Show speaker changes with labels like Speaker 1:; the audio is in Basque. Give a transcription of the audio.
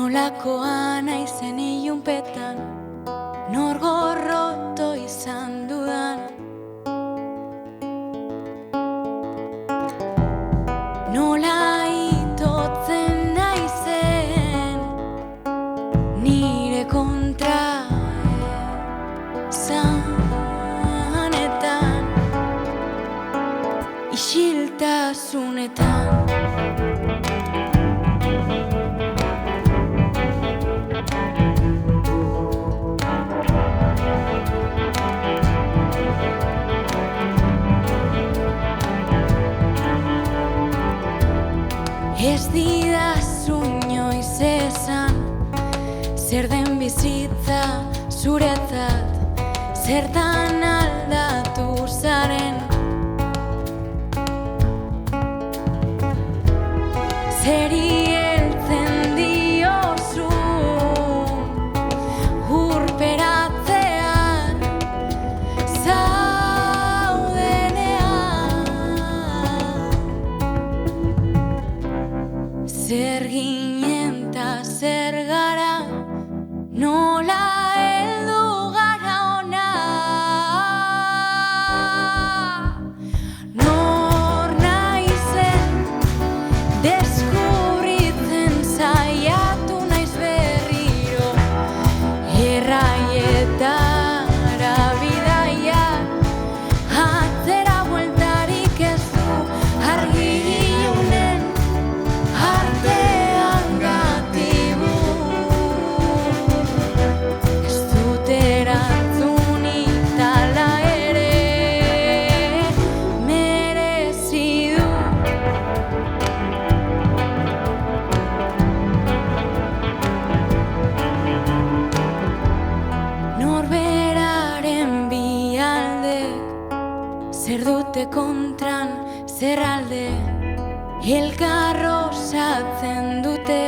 Speaker 1: Nolakoa naizen ilunpetan, nor gorroto izan dudan. Nola itotzen naizen, nire kontra esanetan, isiltasunetan. Ez didazu inoiz esan, zer den bizitza zuretzat, zertan aldatu zaren. Zeri heltzen diozu urperatzean zaudenean. Zer ginen ta zer gara, nola heldu gara hona. Nor naizen deskubritzen saiatu naiz berriro, erraietara bidaia, atzera bueltarik ez du argi ilunen artean gatibu. Ez dut erantzunik tala ere merezi du. Norberaren bi aldek zer dute kontran, zer alde elkar osatzen dute.